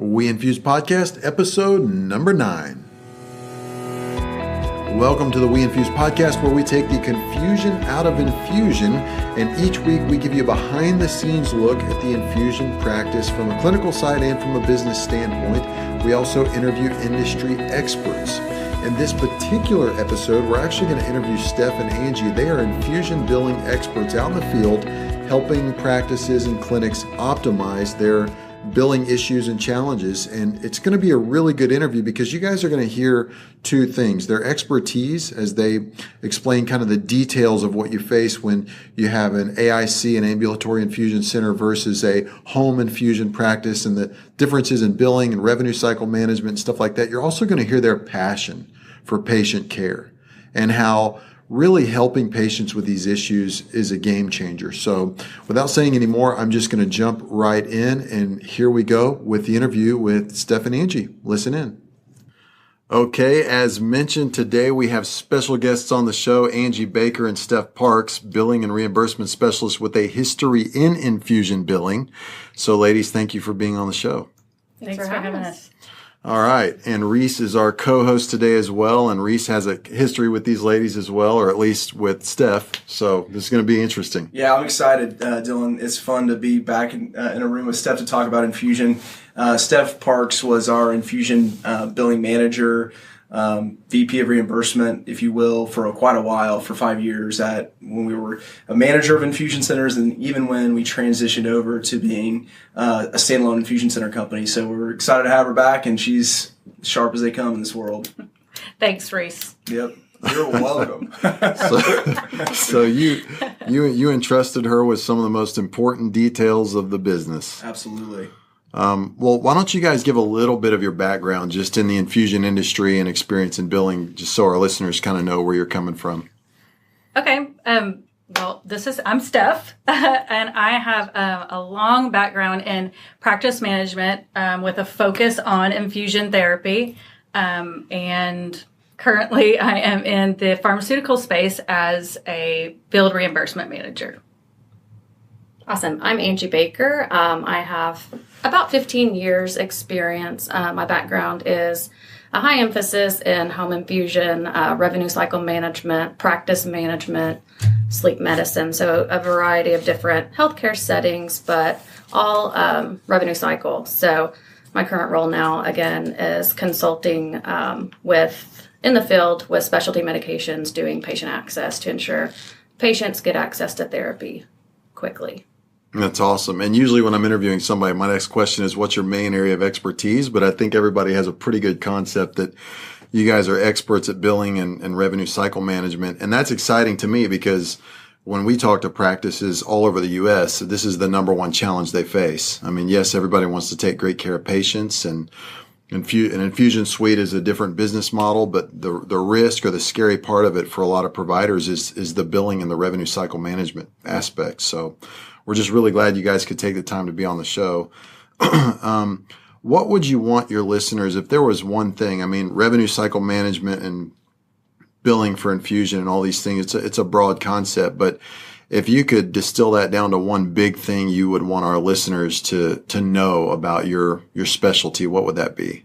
WeInfuse podcast, episode number 9. Welcome to the WeInfuse podcast, where we take the confusion out of infusion, and each week we give you a behind-the-scenes look at the infusion practice from a clinical side and from a business standpoint. We also interview industry experts. In this particular episode, we're actually going to interview Stef and Angie. They are infusion billing experts out in the field, helping practices and clinics optimize their billing issues and challenges. And it's going to be a really good interview because you guys are going to hear two things: their expertise as they explain kind of the details of what you face when you have an AIC, an ambulatory infusion center, versus a home infusion practice, and the differences in billing and revenue cycle management and stuff like that. You're also going to hear their passion for patient care and how really helping patients with these issues is a game changer. So without saying any more, I'm just going to jump right in, and here we go with the interview with Stef and Angie. Listen in. Okay, as mentioned, today we have special guests on the show, Angie Baker and Stef Parks, billing and reimbursement specialists with a history in infusion billing. So ladies, thank you for being on the show. Thanks for having us. All right. And Reese is our co-host today as well. And Reese has a history with these ladies as well, or at least with Stef. So this is going to be interesting. Yeah, I'm excited, Dylan. It's fun to be back in a room with Stef to talk about infusion. Stef Parks was our infusion billing manager, VP of reimbursement, if you will, for quite a while, for 5 years when we were a manager of infusion centers, and even when we transitioned over to being a standalone infusion center company. So we're excited to have her back, and she's sharp as they come in this world. Thanks, Reese. Yep. You're welcome. So you entrusted her with some of the most important details of the business. Absolutely. Well, why don't you guys give a little bit of your background just in the infusion industry and experience in billing, just so our listeners kind of know where you're coming from. Okay. I'm Stef, and I have a long background in practice management with a focus on infusion therapy. And currently I am in the pharmaceutical space as a billed reimbursement manager. Awesome. I'm Angie Baker. I have about 15 years experience. My background is a high emphasis in home infusion, revenue cycle management, practice management, sleep medicine. So a variety of different healthcare settings, but all revenue cycle. So my current role now, again, is consulting in the field with specialty medications, doing patient access to ensure patients get access to therapy quickly. That's awesome. And usually when I'm interviewing somebody, my next question is, what's your main area of expertise? But I think everybody has a pretty good concept that you guys are experts at billing and revenue cycle management. And that's exciting to me because when we talk to practices all over the U.S., this is the number one challenge they face. I mean, yes, everybody wants to take great care of patients, and an infusion suite is a different business model, but the risk or the scary part of it for a lot of providers is the billing and the revenue cycle management aspect. So we're just really glad you guys could take the time to be on the show. What would you want your listeners, if there was one thing? I mean, revenue cycle management and billing for infusion and all these things, it's a broad concept, but if you could distill that down to one big thing you would want our listeners to know about your specialty, what would that be?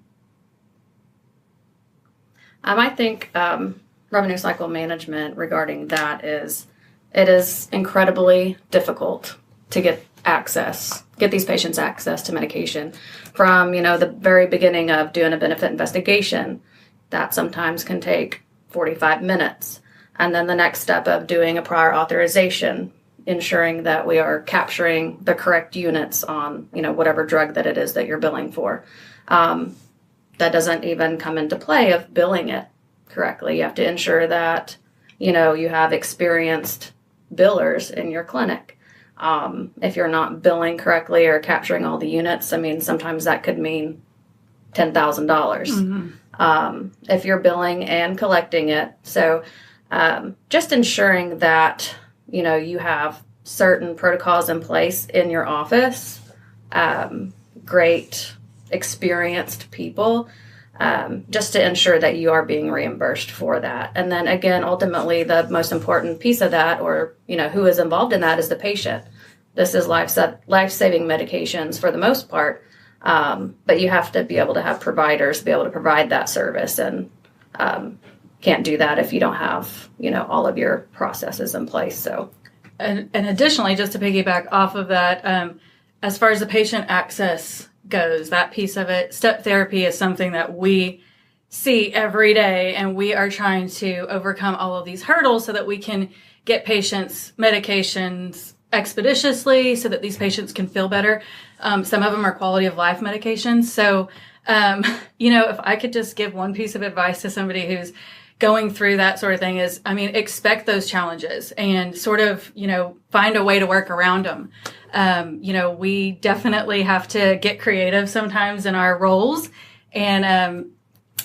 I think revenue cycle management regarding that it is incredibly difficult to get these patients access to medication from, the very beginning of doing a benefit investigation. That sometimes can take 45 minutes. And then the next step of doing a prior authorization, ensuring that we are capturing the correct units on, whatever drug that it is that you're billing for. That doesn't even come into play of billing it correctly. You have to ensure that, you have experienced billers in your clinic. If you're not billing correctly or capturing all the units, sometimes that could mean $10,000. Mm-hmm. If you're billing and collecting it. So just ensuring that, you have certain protocols in place in your office, great experienced people, just to ensure that you are being reimbursed for that. And then again, ultimately, the most important piece of that, or, who is involved in that, is the patient. This is life-saving medications for the most part. But you have to be able to have providers be able to provide that service, and can't do that if you don't have, all of your processes in place. So, and additionally, just to piggyback off of that, as far as the patient access goes, that piece of it, step therapy is something that we see every day, and we are trying to overcome all of these hurdles so that we can get patients medications expeditiously so that these patients can feel better. Some of them are quality of life medications. So, if I could just give one piece of advice to somebody who's going through that sort of thing is, expect those challenges and sort of, find a way to work around them. We definitely have to get creative sometimes in our roles. And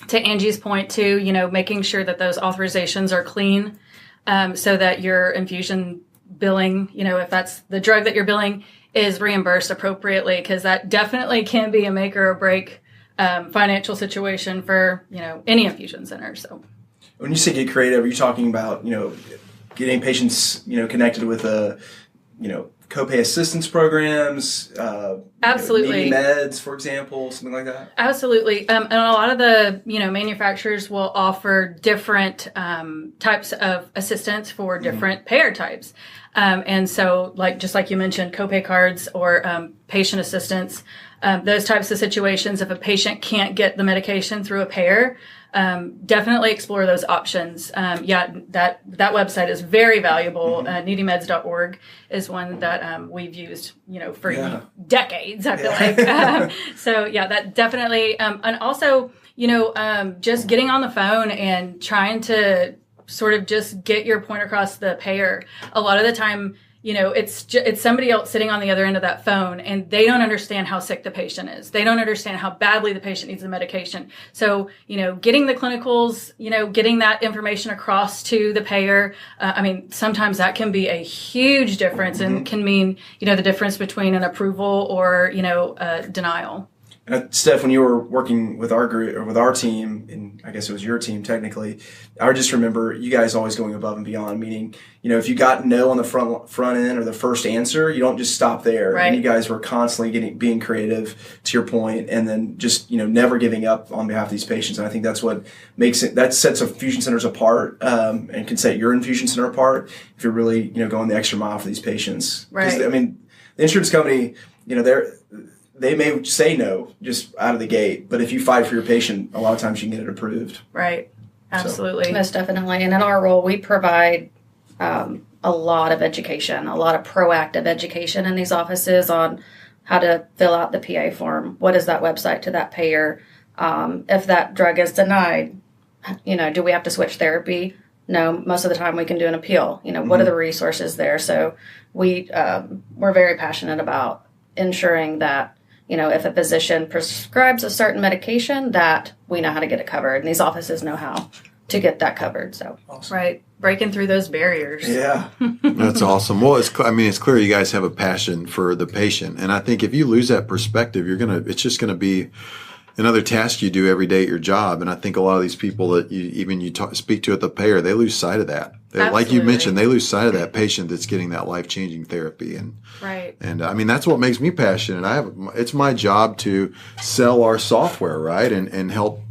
to Angie's point too, making sure that those authorizations are clean, so that your infusion billing, if that's the drug that you're billing, is reimbursed appropriately, because that definitely can be a make or break financial situation for, any infusion center. So when you say get creative, are you talking about, getting patients, connected with copay assistance programs, absolutely, meds, for example, something like that? Absolutely. And a lot of the, manufacturers will offer different types of assistance for different payer types. And so just like you mentioned, copay cards or patient assistance, those types of situations, if a patient can't get the medication through a payer, definitely explore those options. That website is very valuable. Needymeds.org is one that we've used, for decades, I feel like. So that definitely, and also, just getting on the phone and trying to sort of just get your point across the payer. A lot of the time, it's somebody else sitting on the other end of that phone, and they don't understand how sick the patient is. They don't understand how badly the patient needs the medication. So, getting the clinicals, getting that information across to the payer, sometimes that can be a huge difference and can mean, the difference between an approval or, denial. Steph, when you were working with our group or with our team, and I guess it was your team technically, I just remember you guys always going above and beyond. Meaning, if you got no on the front end or the first answer, you don't just stop there. Right. And you guys were constantly being creative, to your point, and then just never giving up on behalf of these patients. And I think that's what that sets infusion centers apart, and can set your infusion center apart if you're really going the extra mile for these patients. Right. The insurance company, they may say no just out of the gate, but if you fight for your patient, a lot of times you can get it approved. Right. Absolutely. So. Most definitely. And in our role, we provide a lot of education, a lot of proactive education in these offices on how to fill out the PA form. What is that website to that payer? If that drug is denied, do we have to switch therapy? No, most of the time we can do an appeal. What are the resources there? So we're very passionate about ensuring that if a physician prescribes a certain medication, that we know how to get it covered, and these offices know how to get that covered. So, awesome. Right, breaking through those barriers. Yeah, that's awesome. Well, it's clear you guys have a passion for the patient, and I think if you lose that perspective, it's just gonna be another task you do every day at your job. And I think a lot of these people that you speak to at the payer, they lose sight of that. Like you mentioned, they lose sight of that patient that's getting that life-changing therapy. And right. And that's what makes me passionate. It's my job to sell our software, right, and help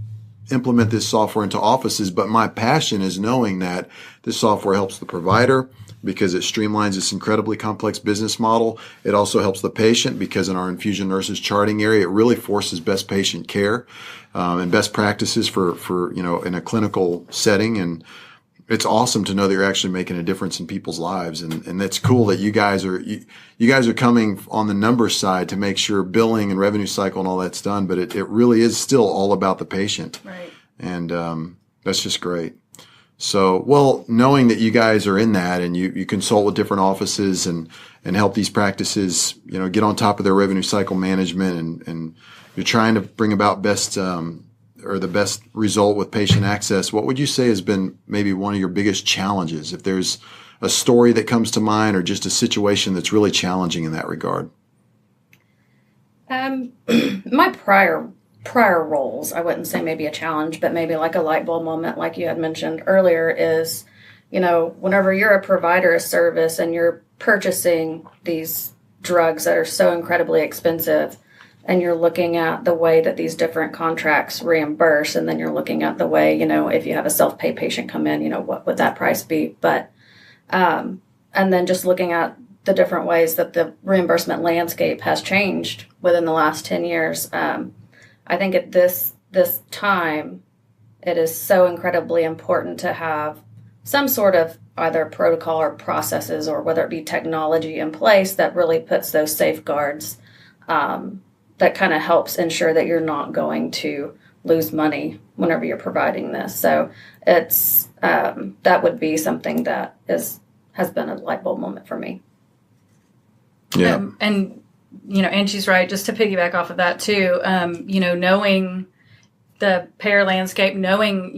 implement this software into offices. But my passion is knowing that this software helps the provider because it streamlines this incredibly complex business model. It also helps the patient because in our infusion nurses charting area, it really forces best patient care and best practices for in a clinical setting. And it's awesome to know that you're actually making a difference in people's lives. And that's cool that you guys are coming on the numbers side to make sure billing and revenue cycle and all that's done. But it really is still all about the patient. Right. And that's just great. So, well, knowing that you guys are in that and you consult with different offices and help these practices, get on top of their revenue cycle management and you're trying to bring about the best result with patient access, what would you say has been maybe one of your biggest challenges? If there's a story that comes to mind or just a situation that's really challenging in that regard? My prior roles, I wouldn't say maybe a challenge, but maybe like a light bulb moment, like you had mentioned earlier, is, whenever you're a provider of service and you're purchasing these drugs that are so incredibly expensive, and you're looking at the way that these different contracts reimburse, and then you're looking at the way, if you have a self-pay patient come in, what would that price be? But, and then just looking at the different ways that the reimbursement landscape has changed within the last 10 years. I think at this time, it is so incredibly important to have some sort of either protocol or processes, or whether it be technology in place that really puts those safeguards that kind of helps ensure that you're not going to lose money whenever you're providing this. So it's that would be something that has been a light bulb moment for me. Yeah. And Angie's right. Just to piggyback off of that too, knowing the payer landscape, knowing,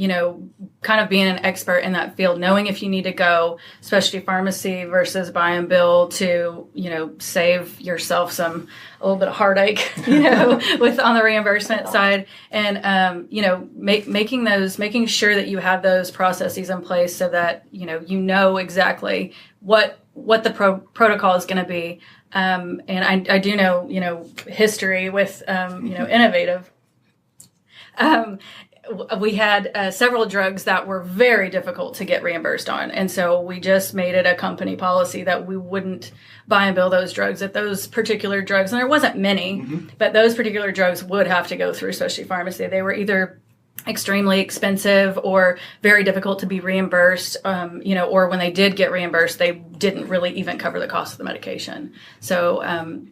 kind of being an expert in that field, knowing if you need to go specialty pharmacy versus buy and bill to, save yourself a little bit of heartache, with on the reimbursement side, and, making sure that you have those processes in place so that, exactly what the protocol is going to be. And I do know, history with, Innovative. We had several drugs that were very difficult to get reimbursed on. And so we just made it a company policy that we wouldn't buy and bill those drugs at those particular drugs. And there wasn't many, but those particular drugs would have to go through specialty pharmacy. They were either extremely expensive or very difficult to be reimbursed, or when they did get reimbursed, they didn't really even cover the cost of the medication. So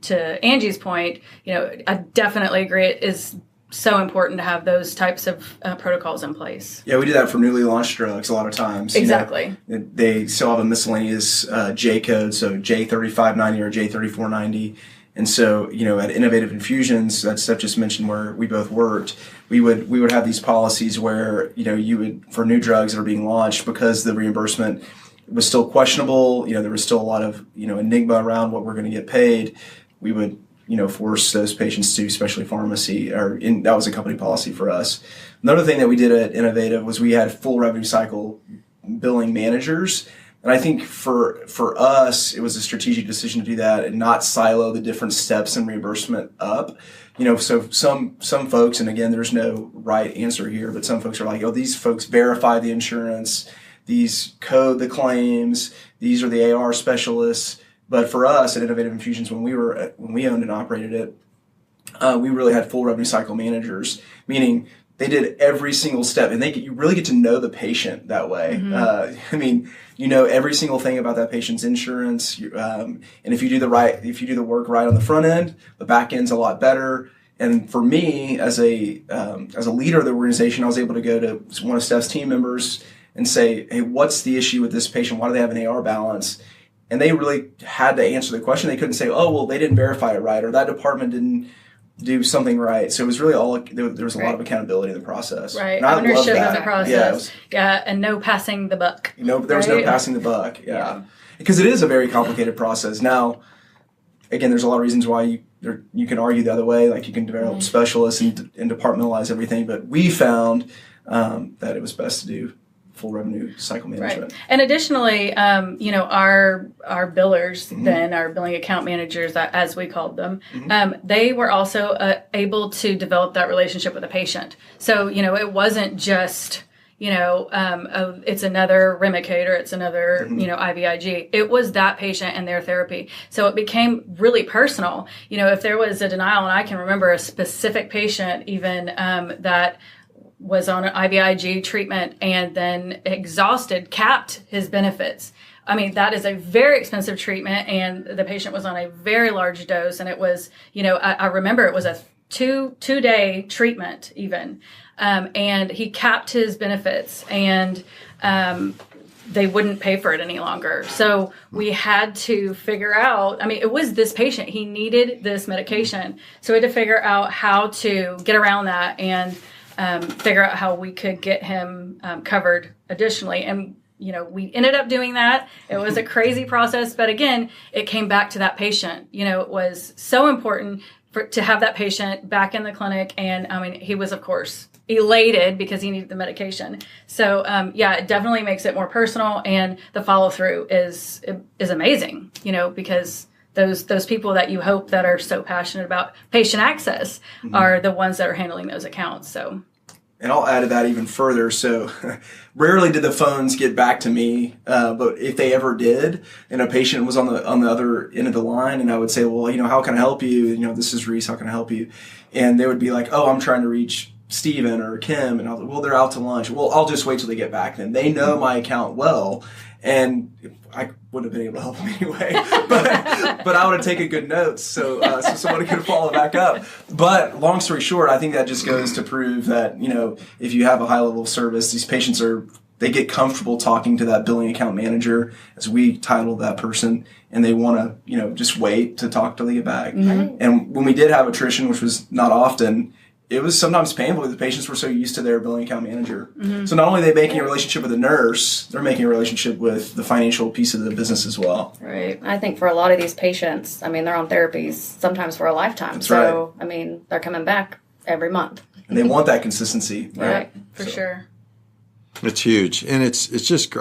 to Angie's point, I definitely agree. It is so important to have those types of protocols in place. Yeah, we do that for newly launched drugs a lot of times. Exactly. They still have a miscellaneous J code, so J3590 or J3490. And so, at Innovative Infusions, that Steph just mentioned where we both worked, we would have these policies where, you would, for new drugs that are being launched, because the reimbursement was still questionable, there was still a lot of, enigma around what we're going to get paid, we would, force those patients to specialty pharmacy, that was a company policy for us. Another thing that we did at Innovative was we had full revenue cycle billing managers. And I think for us, it was a strategic decision to do that and not silo the different steps in reimbursement up. So some folks, and again, there's no right answer here, but some folks are like, these folks verify the insurance, these code the claims, these are the AR specialists. But for us at Innovative Infusions, when we owned and operated it, we really had full revenue cycle managers, meaning they did every single step, and you really get to know the patient that way. Every single thing about that patient's insurance, and if you do the work right on the front end, the back end's a lot better. And for me, as a leader of the organization, I was able to go to one of Steph's team members and say, "Hey, what's the issue with this patient? Why do they have an AR balance?" And they really had to answer the question. They couldn't say, "Oh, well, they didn't verify it right," or "that department didn't do something right." So it was really there was a lot of accountability in the process. Right. And I Ownership love that. of the process. And no passing the buck. There was no passing the buck. Yeah. Because it is a very complicated process. Now, again, there's a lot of reasons why you can argue the other way. Like you can develop specialists and departmentalize everything. But we found that it was best to do full revenue cycle management. Right. And additionally, our billers, then our billing account managers, as we called them, they were also able to develop that relationship with the patient. So, it wasn't just, it's another Remicade or it's another, IVIG. It was that patient and their therapy. So it became really personal. If there was a denial, and I can remember a specific patient even that was on an IVIG treatment and then exhausted, capped his benefits. I mean, that is a very expensive treatment, and the patient was on a very large dose, and it was, I remember it was a two-day treatment even, and he capped his benefits, and they wouldn't pay for it any longer. So we had to figure out, it was this patient, he needed this medication, so we had to figure out how to get around that and figure out how we could get him covered additionally. And, we ended up doing that. It was a crazy process. But again, it came back to that patient. It was so important to have that patient back in the clinic. And, he was, of course, elated because he needed the medication. So, it definitely makes it more personal. And the follow-through is amazing, because those people that you hope that are so passionate about patient access are the ones that are handling those accounts. So. And I'll add to that even further. So rarely did the phones get back to me, but if they ever did, and a patient was on the other end of the line, and I would say, well, how can I help you? This is Reese. How can I help you? And they would be like, oh, I'm trying to reach Steven or Kim. And I was like, well, they're out to lunch. Well, I'll just wait till they get back then. They know my account well, and I wouldn't have been able to help them anyway, but I would have taken good notes so somebody could follow back up. But long story short, I think that just goes to prove that, if you have a high level of service, these patients they get comfortable talking to that billing account manager, as we titled that person, and they want to, just wait to talk till they get back. Mm-hmm. And when we did have attrition, which was not often, it was sometimes painful. The patients were so used to their billing account manager. Mm-hmm. So not only are they making a relationship with the nurse, they're making a relationship with the financial piece of the business as well. Right. I think for a lot of these patients, they're on therapies sometimes for a lifetime. That's so, right. They're coming back every month. And they want that consistency. Right. For sure. It's huge. And it's just,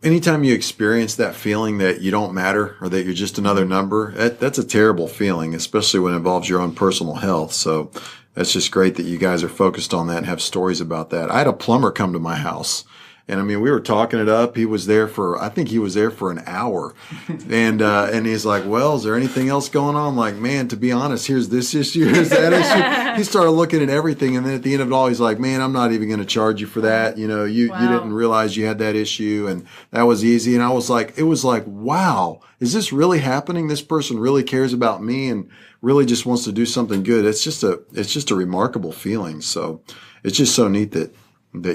anytime you experience that feeling that you don't matter or that you're just another number, that's a terrible feeling, especially when it involves your own personal health. So that's just great that you guys are focused on that and have stories about that. I had a plumber come to my house, and we were talking it up. He was there I think he was there for an hour. And he's like, well, is there anything else going on? I'm like, man, to be honest, here's this issue, here's that issue. He started looking at everything. And then at the end of it all, he's like, man, I'm not even going to charge you for that. You didn't realize you had that issue. And that was easy. And it was like, wow, is this really happening? This person really cares about me and really just wants to do something good. It's just a remarkable feeling. So it's just so neat that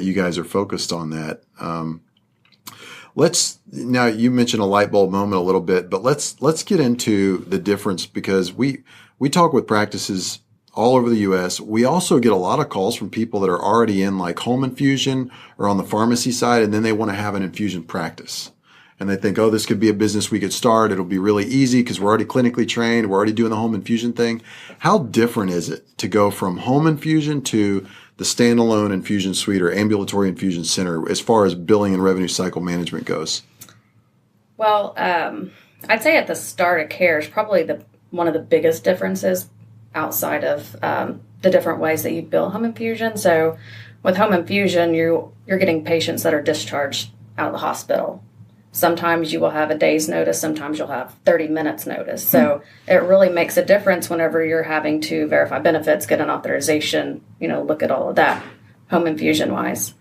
you guys are focused on that. Now you mentioned a light bulb moment a little bit, but let's get into the difference, because we talk with practices all over the U.S. We also get a lot of calls from people that are already in like home infusion or on the pharmacy side, and then they want to have an infusion practice. And they think, oh, this could be a business we could start. It'll be really easy because we're already clinically trained. We're already doing the home infusion thing. How different is it to go from home infusion to the standalone infusion suite or ambulatory infusion center as far as billing and revenue cycle management goes? Well, I'd say at the start of care is probably one of the biggest differences outside of the different ways that you bill home infusion. So with home infusion, you're getting patients that are discharged out of the hospital. Sometimes you will have a day's notice. Sometimes you'll have 30 minutes notice. So it really makes a difference whenever you're having to verify benefits, get an authorization, look at all of that home infusion wise.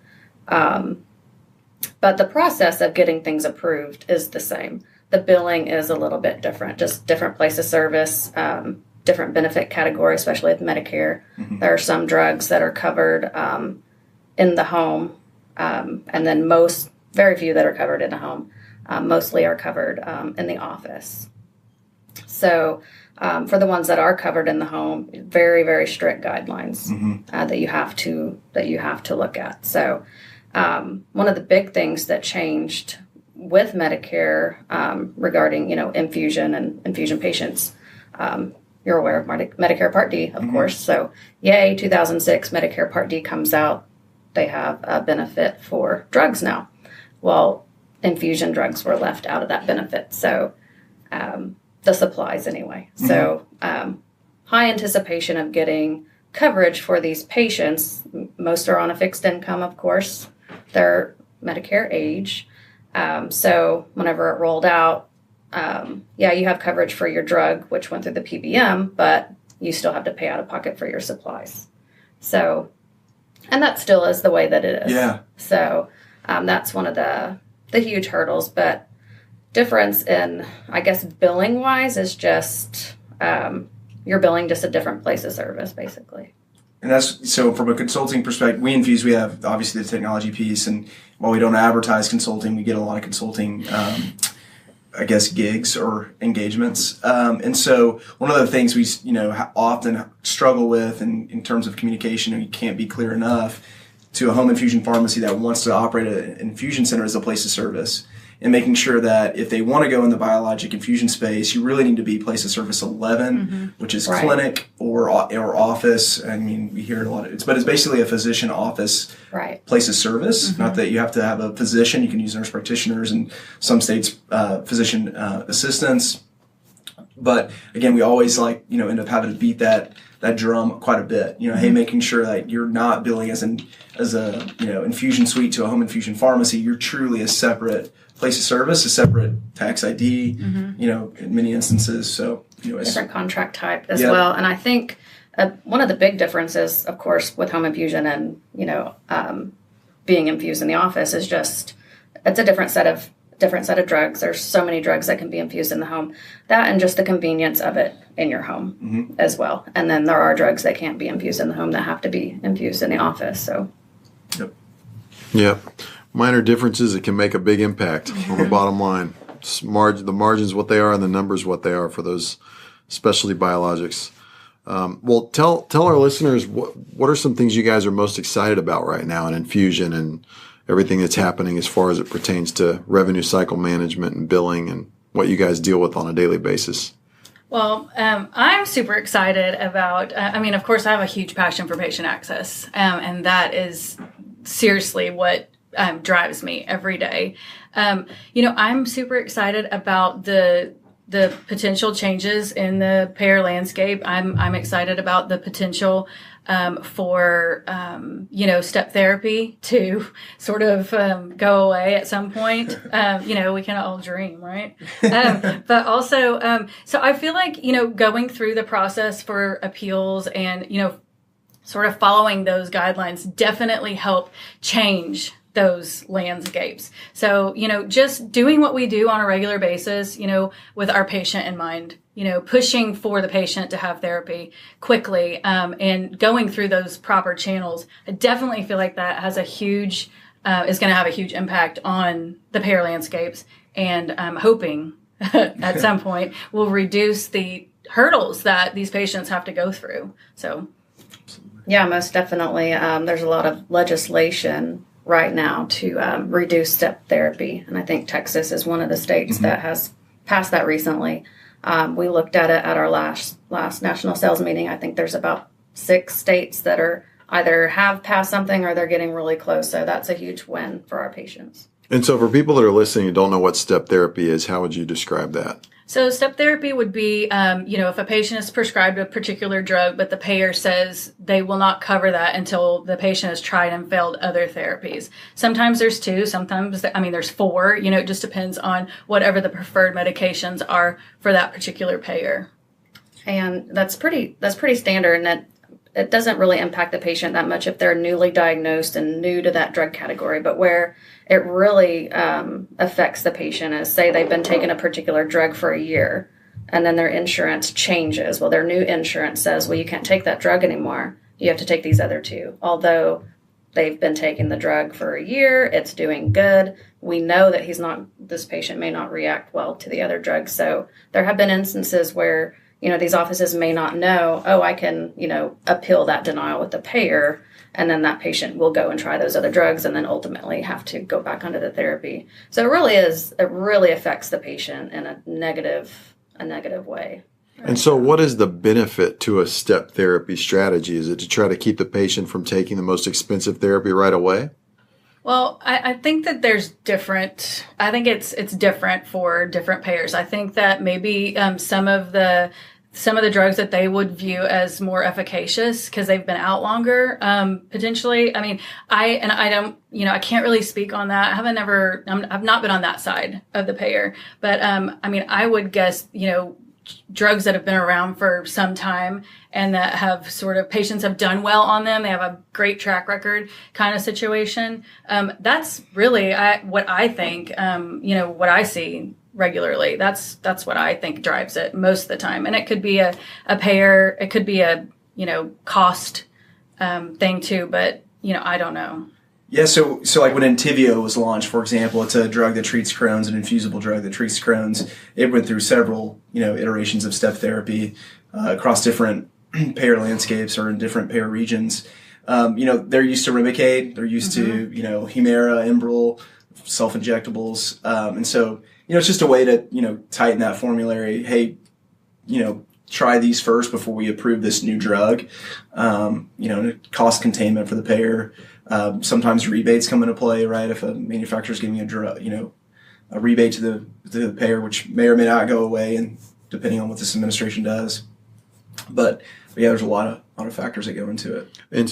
But the process of getting things approved is the same. The billing is a little bit different, just different place of service, different benefit category, especially with Medicare. Mm-hmm. There are some drugs that are covered in the home, and then very few that are covered in the home. Mostly are covered in the office. So for the ones that are covered in the home, very, very strict guidelines that you have to look at. So one of the big things that changed with Medicare regarding infusion and infusion patients, you're aware of Medicare Part D, of course. So yay, 2006 Medicare Part D comes out. They have a benefit for drugs now. Well, infusion drugs were left out of that benefit. So the supplies anyway. Mm-hmm. So high anticipation of getting coverage for these patients. Most are on a fixed income, of course. They're Medicare age. So whenever it rolled out, you have coverage for your drug, which went through the PBM, but you still have to pay out of pocket for your supplies. So, and that still is the way that it is. Yeah. So that's one of the huge hurdles, but difference in, I guess, billing wise is just you're billing just a different place of service, basically. And that's, so from a consulting perspective, WeInfuse, we have obviously the technology piece, and while we don't advertise consulting, we get a lot of consulting, gigs or engagements. And so one of the things we, often struggle with in terms of communication, and you can't be clear enough to a home infusion pharmacy that wants to operate an infusion center as a place of service, and making sure that if they want to go in the biologic infusion space, you really need to be place of service 11, which is clinic or office. I mean, we hear it a lot. But it's basically a physician office place of service. Not that you have to have a physician. You can use nurse practitioners, and some states physician assistants. But again, we always end up having to beat that drum quite a bit. Hey, making sure that you're not billing as a infusion suite to a home infusion pharmacy. You're truly a separate place of service, a separate tax ID. In many instances. So different contract type as well. And I think one of the big differences, of course, with home infusion and being infused in the office is just it's a different set of drugs. There's so many drugs that can be infused in the home. That and just the convenience of it in your home as well. And then there are drugs that can't be infused in the home that have to be infused in the office. So, Yep. Minor differences that can make a big impact on the bottom line. The margins what they are and the numbers what they are for those specialty biologics. Well, tell our listeners what are some things you guys are most excited about right now in infusion and everything that's happening as far as it pertains to revenue cycle management and billing and what you guys deal with on a daily basis. Well, I'm super excited about, of course, I have a huge passion for patient access, and that is seriously what drives me every day. I'm super excited about the potential changes in the payer landscape. I'm excited about the potential for step therapy to sort of go away at some point. We can all dream, right? But also, so I feel like going through the process for appeals and sort of following those guidelines definitely help change those landscapes. So, just doing what we do on a regular basis, with our patient in mind, pushing for the patient to have therapy quickly, and going through those proper channels, I definitely feel like that has is going to have a huge impact on the payer landscapes. And I'm hoping at some point will reduce the hurdles that these patients have to go through. So. Yeah, most definitely. There's a lot of legislation right now to reduce step therapy. And I think Texas is one of the states that has passed that recently. We looked at it at our last national sales meeting. I think there's about 6 states that are either have passed something or they're getting really close. So that's a huge win for our patients. And so for people that are listening and don't know what step therapy is, how would you describe that? So step therapy would be, if a patient is prescribed a particular drug, but the payer says they will not cover that until the patient has tried and failed other therapies. Sometimes there's 2, sometimes, there's 4, it just depends on whatever the preferred medications are for that particular payer. And that's pretty standard, and that it doesn't really impact the patient that much if they're newly diagnosed and new to that drug category. But where it really affects the patient is, say they've been taking a particular drug for a year and then their insurance changes. Well, their new insurance says, well, you can't take that drug anymore. You have to take these other 2. Although they've been taking the drug for a year, it's doing good. We know that this patient may not react well to the other drugs. So there have been instances where these offices may not know, I can, appeal that denial with the payer, and then that patient will go and try those other drugs and then ultimately have to go back onto the therapy. So it really affects the patient in a negative way. And so what is the benefit to a step therapy strategy? Is it to try to keep the patient from taking the most expensive therapy right away? Well, I think that I think it's different for different payers. I think that maybe some of the drugs that they would view as more efficacious because they've been out longer, potentially. I can't really speak on that. I've not been on that side of the payer, but I would guess, drugs that have been around for some time and that have sort of patients have done well on them. They have a great track record kind of situation. That's really what I think, what I see regularly. That's what I think drives it most of the time. And it could be a payer, it could be a, cost thing too, but, I don't know. Yeah, so like when Entyvio was launched, for example, it's a drug that treats Crohn's, an infusible drug that treats Crohn's. It went through several, iterations of step therapy across different payer landscapes or in different payer regions. They're used to Remicade, they're used to, Humira, Enbrel, self-injectables. And so, it's just a way to, tighten that formulary. Hey, try these first before we approve this new drug. Cost containment for the payer. Sometimes rebates come into play, right? If a manufacturer is giving a drug, a rebate to the payer, which may or may not go away in depending on what this administration does. But yeah, there's a lot of factors that go into it. And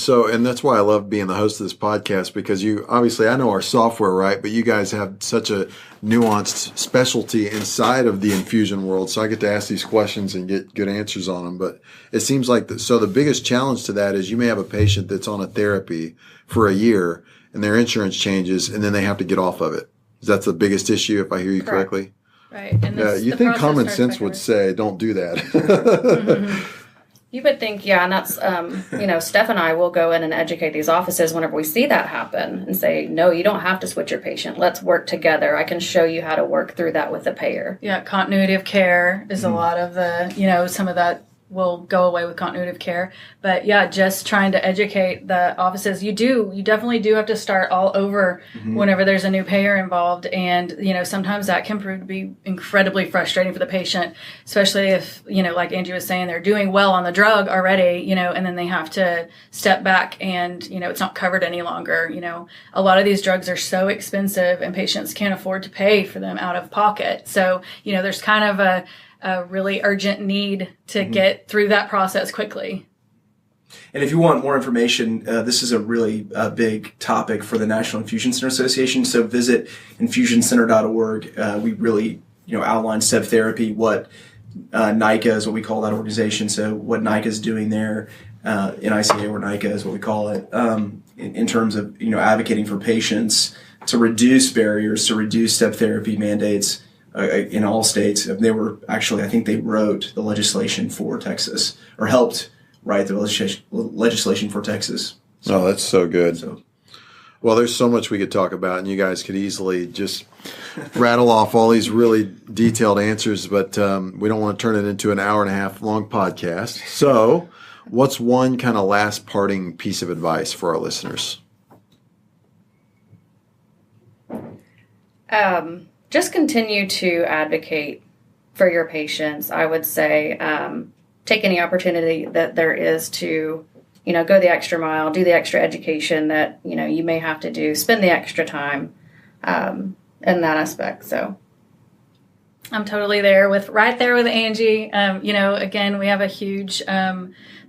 that's why I love being the host of this podcast, because you obviously, I know our software, right? But you guys have such a nuanced specialty inside of the infusion world. So I get to ask these questions and get good answers on them. But it seems like so the biggest challenge to that is you may have a patient that's on a therapy for a year and their insurance changes and then they have to get off of it. That's the biggest issue, if I hear you correctly. Right. And you think common sense would say, don't do that. Mm-hmm. You would think, yeah, and that's, Steph and I will go in and educate these offices whenever we see that happen and say, no, you don't have to switch your patient. Let's work together. I can show you how to work through that with the payer. Yeah, continuity of care is a lot of the, some of that will go away with continuity of care. But yeah, just trying to educate the offices. You definitely do have to start all over whenever there's a new payer involved. And, sometimes that can prove to be incredibly frustrating for the patient, especially if, like Angie was saying, they're doing well on the drug already, and then they have to step back and, it's not covered any longer. A lot of these drugs are so expensive and patients can't afford to pay for them out of pocket. So, there's kind of a really urgent need to get through that process quickly. And if you want more information, this is a really big topic for the National Infusion Center Association. So visit infusioncenter.org. We really, outline step therapy, what NICA is what we call that organization. So what NICA is doing there, NICA or NICA is what we call it, in terms of, advocating for patients to reduce barriers, to reduce step therapy mandates in all states. They were actually, I think they wrote the legislation for Texas, or helped write the legislation for Texas. So, that's so good. Well, there's so much we could talk about, and you guys could easily just rattle off all these really detailed answers, but we don't want to turn it into an hour and a half long podcast. So what's one kind of last parting piece of advice for our listeners? Just continue to advocate for your patients. I would say take any opportunity that there is to, go the extra mile, do the extra education that, you may have to do, spend the extra time in that aspect. So I'm totally right there with Angie. Again, we have a huge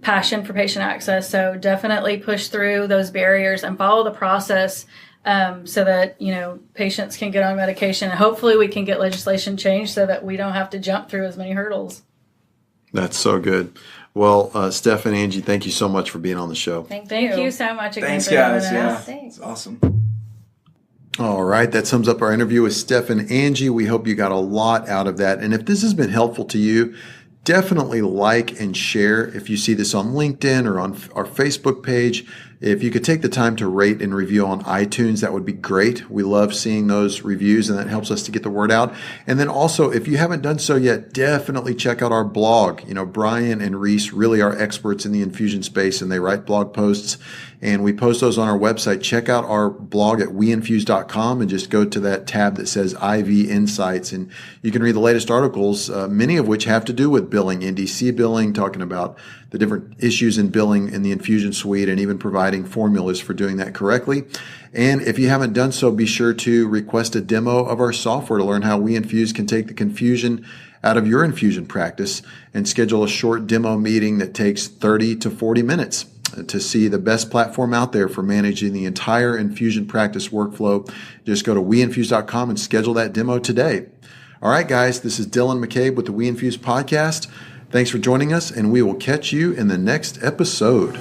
passion for patient access. So definitely push through those barriers and follow the process so that, patients can get on medication. And hopefully we can get legislation changed so that we don't have to jump through as many hurdles. That's so good. Well, Stef and Angie, thank you so much for being on the show. Thank you so much again. Thanks, for guys. having us. Yeah, it's awesome. All right, that sums up our interview with Stef and Angie. We hope you got a lot out of that. And if this has been helpful to you, definitely like and share if you see this on LinkedIn or on our Facebook page. If you could take the time to rate and review on iTunes, that would be great. We love seeing those reviews, and that helps us to get the word out. And then also, if you haven't done so yet, definitely check out our blog. Brian and Reese really are experts in the infusion space, and they write blog posts, and we post those on our website. Check out our blog at WeInfuse.com and just go to that tab that says IV Insights, and you can read the latest articles, many of which have to do with billing, NDC billing, talking about the different issues in billing in the infusion suite, and even providing formulas for doing that correctly. And if you haven't done so, be sure to request a demo of our software to learn how WeInfuse can take the confusion out of your infusion practice, and schedule a short demo meeting that takes 30 to 40 minutes to see the best platform out there for managing the entire infusion practice workflow. Just go to WeInfuse.com and schedule that demo today. All right, guys, this is Dylan McCabe with the WeInfuse podcast. Thanks for joining us, and we will catch you in the next episode.